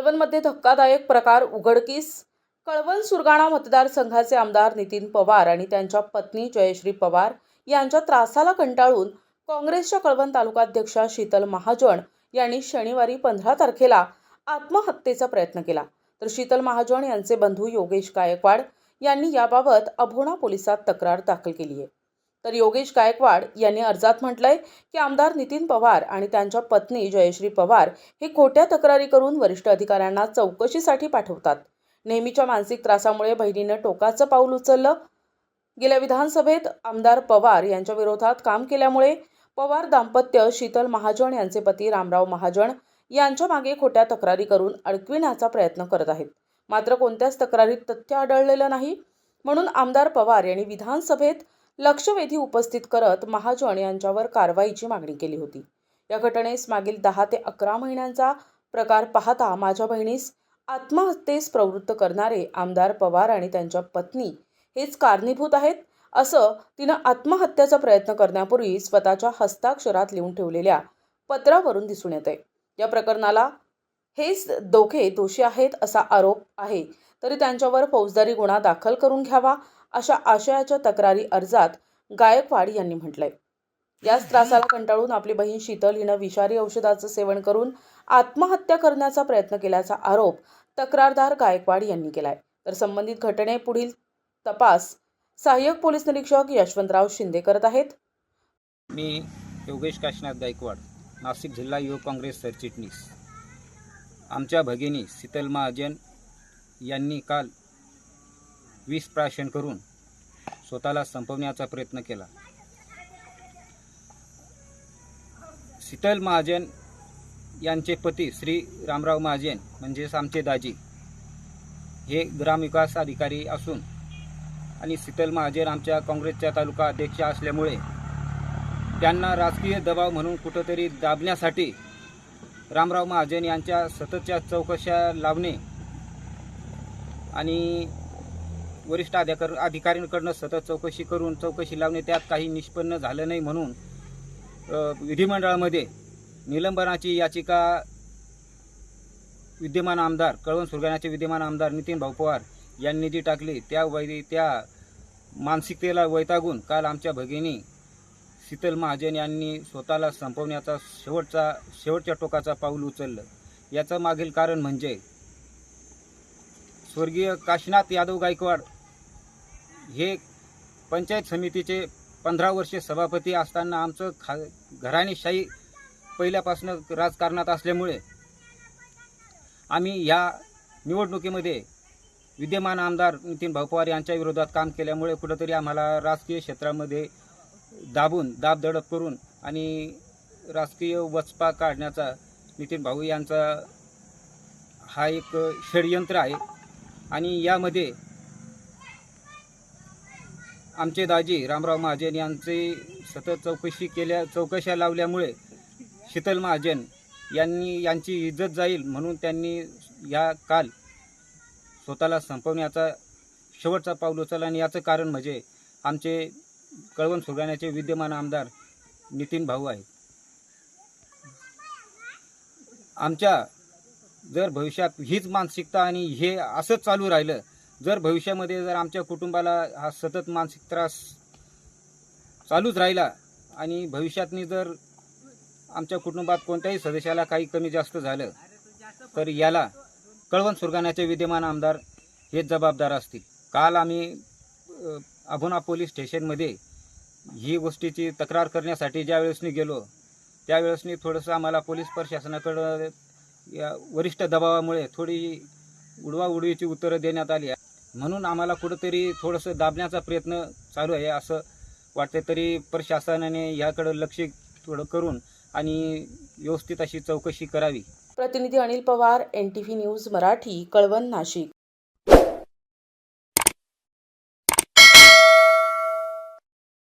कळवणमध्ये धक्कादायक प्रकार उघडकीस. कळवण सुरगाणा मतदारसंघाचे आमदार नितीन पवार आणि त्यांच्या पत्नी जयश्री पवार यांच्या त्रासाला कंटाळून काँग्रेसच्या कळवण तालुकाध्यक्षा शीतल महाजन यांनी शनिवारी 15 तारखेला आत्महत्येचा प्रयत्न केला. तर शीतल महाजन यांचे बंधू योगेश गायकवाड यांनी याबाबत अभोणा पोलिसात तक्रार दाखल केली आहे. तर योगेश गायकवाड यांनी अर्जात म्हटलंय की आमदार नितीन पवार आणि त्यांच्या पत्नी जयश्री पवार हे खोट्या तक्रारी करून वरिष्ठ अधिकाऱ्यांना चौकशीसाठी पाठवतात. नेहमीच्या मानसिक त्रासामुळे बहिणीनं टोकाचं पाऊल उचललं. गेल्या विधानसभेत आमदार पवार यांच्या विरोधात काम केल्यामुळे पवार दाम्पत्य शीतल महाजन यांचे पती रामराव महाजन यांच्या मागे खोट्या तक्रारी करून अडकविण्याचा प्रयत्न करत आहेत. मात्र कोणत्याच तक्रारीत तथ्य आढळलेलं नाही. म्हणून आमदार पवार यांनी विधानसभेत लक्षवेधी उपस्थित करत महाजन यांच्यावर कारवाईची मागणी केली होती. या घटनेस मागील 10 ते 11 महिन्यांचा प्रकार पाहता माझ्या बहिणीस आत्महत्येस प्रवृत्त करणारे आमदार पवार आणि त्यांच्या पत्नी हेच कारणीभूत आहेत, असं तिनं आत्महत्येचा प्रयत्न करण्यापूर्वी स्वतःच्या हस्ताक्षरात लिहून ठेवलेल्या पत्रावरून दिसून येतंय. या प्रकरणाला हेच दोघे दोषी आहेत असा आरोप आहे, तरी त्यांच्यावर फौजदारी गुन्हा दाखल करून घ्यावा अशा आशयाच्या तक्रारी अर्जात गायकवाड यांनी म्हटलंय. याच त्रासाला कंटाळून आपली बहीण शीतल हिनं विषारी औषधाचं सेवन करून आत्महत्या करण्याचा प्रयत्न केल्याचा आरोप तक्रारदार गायकवाड यांनी केलाय. तर संबंधित घटनेपुढील तपास सहाय्यक पोलीस निरीक्षक यशवंतराव शिंदे करत आहेत. मी योगेश काशीनाथ गायकवाड, नाशिक जिल्हा युवक काँग्रेस सरचिटणीस. आमच्या भगिनी शीतल महाजन यांनी काल विष प्राशन करून स्वतःला संपवण्याचा प्रयत्न केला. शीतल महाजन यांचे पती श्री रामराव महाजन म्हणजेच आमचे दाजी हे ग्रामविकास अधिकारी असून आणि शीतल महाजन आमच्या काँग्रेसच्या तालुका अध्यक्ष असल्यामुळे त्यांना राजकीय दबाव म्हणून कुठंतरी दाबण्यासाठी रामराव महाजन यांच्या सततच्या चौकशा लावणे आणि वरिष्ठ अधिकाऱ्यांकडून सतत चौकशी लावणे, त्यात काही निष्पन्न झालं नाही म्हणून विधिमंडळामध्ये निलंबनाची याचिका विद्यमान आमदार कळवण सुरगाण्याचे विद्यमान आमदार नितीन भाऊ पवार यांनी जी टाकली त्या मानसिकतेला वैतागून काल आमच्या भगिनी शीतल महाजन यांनी स्वतःला संपवण्याचा शेवटच्या टोकाचा पाऊल उचललं. याचं मागील कारण म्हणजे स्वर्गीय काशीनाथ यादव गायकवाड हे पंचायत समितीचे 15 वर्षे सभापती असताना आमचं घराणेशाही पहिल्यापासून राजकारणात असल्यामुळे आम्ही या निवडणुकीमध्ये विद्यमान आमदार नितीन भाऊ पवार यांच्या विरोधात काम केल्यामुळे कुठंतरी आम्हाला राजकीय क्षेत्रामध्ये दाबदडप करून आणि राजकीय वचपा काढण्याचा नितीन भाऊ यांचा हा एक षडयंत्र आहे. आणि यामध्ये आमचे दाजी रामराव महाजन यांचे सतत चौकशा लावल्यामुळे शीतल महाजन यांची इज्जत जाईल म्हणून त्यांनी काल स्वतःला संपवण्याचा शेवटचा पाऊल उचलला. आणि याचं कारण म्हणजे आमचे कळवण सुरगाण्याचे विद्यमान आमदार नितीन भाऊ आहेत. आमच्या जर भविष्यात हीच मानसिकता आणि हे असंच चालू राहिलं, जर भविष्यामध्ये जर आमच्या कुटुंबाला हा सतत मानसिक त्रास चालूच राहिला आणि भविष्यातनी जर आमच्या कुटुंबात कोणत्याही सदस्याला काही कमी जास्त झालं तर याला कळवण सुरगाण्याचे विद्यमान आमदार हेच जबाबदार असतील. काल आम्ही अभोणा पोलीस स्टेशनमध्ये ही गोष्टीची तक्रार करण्यासाठी ज्यावेळेसनी गेलो त्यावेळेसनी थोडंसं आम्हाला पोलीस प्रशासनाकडं या वरिष्ठ दबावामुळे थोडी उडवाउडवीची उत्तरं देण्यात आली. म्हणून आम्हाला कुठंतरी थोडंसं दाबण्याचा प्रयत्न चालू आहे असं वाटतं. तरी प्रशासनाने याकडं लक्ष थोडं करून आणि व्यवस्थित अशी चौकशी करावी. प्रतिनिधी अनिल पवार, NTV न्यूज मराठी, कळवण, नाशिक.